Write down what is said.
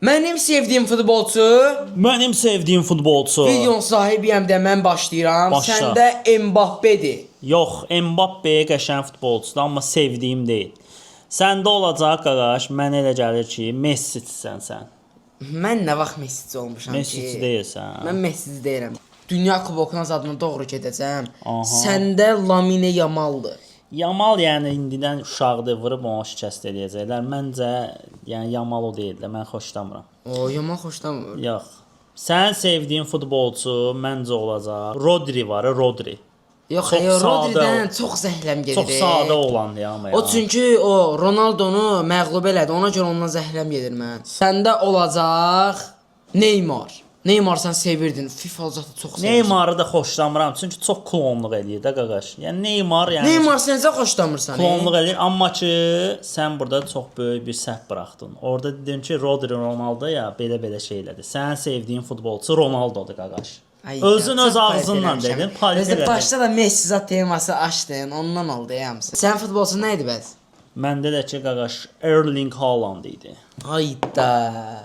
Mənim sevdiyim futbolçu, Mənim sevdiyim futbolçu. videonun sahibiyəm də mən başlayıram. Başla. Səndə Mbappe'dir. Yox, Mbappe qəşəng futbolçudur, amma sevdiyim deyil. Səndə olacaq qardaş, mənə elə gəlir ki, Messisən sən. Mən nə vaxt Messici olmuşam ki? Messici deyilsən. Mən Messici deyirəm. Dünya kubokuna zadına doğru gedəcəm. Aha. Səndə Lamine Yamaldır. Yamal yəni indidən uşaqdır, vurub onu şikəst eləyəcəklər. Məncə, yəni Yamal o deyil də, mən xoşlamıram. O, Yamal xoşlamır. Yox. Sən sevdiyin futbolçu məncə olacaq. Rodri var, Rodri. Yox, Çox sadə Rodri'dən o. çox zəhləm gedir. Çox sadə oğlandır amma ya. O çünki o Ronaldonu məğlub elədi. Ona görə ondan zəhləm gedir mən. Səndə olacaq Neymar. Neymar sən sevirdin. FIFA zətə çox sevirsən. Neymarı da xoşlamıram çünki çox klonluq eləyir də qaqaş. Yəni Neymar yəni Neymar sən necə xoşlamırsan? klonluq eləyir, amma ki sən burada çox böyük bir səhv buraxdın. Orada dedin ki Rodri Ronaldo ya belə şey elədi. Sənin sevdiyin futbolçu Ronaldodur qaqaş. Ay, Özün ya, öz çox ağzınla palit dedin, eləmişəm. palit Özdə elədin. başda da Messi zət teması açdın. Ondan oldu yamsı. Sən futbolçun nə idi bəs? Məndə də ki qaqaş Erling Haaland idi. Hayda.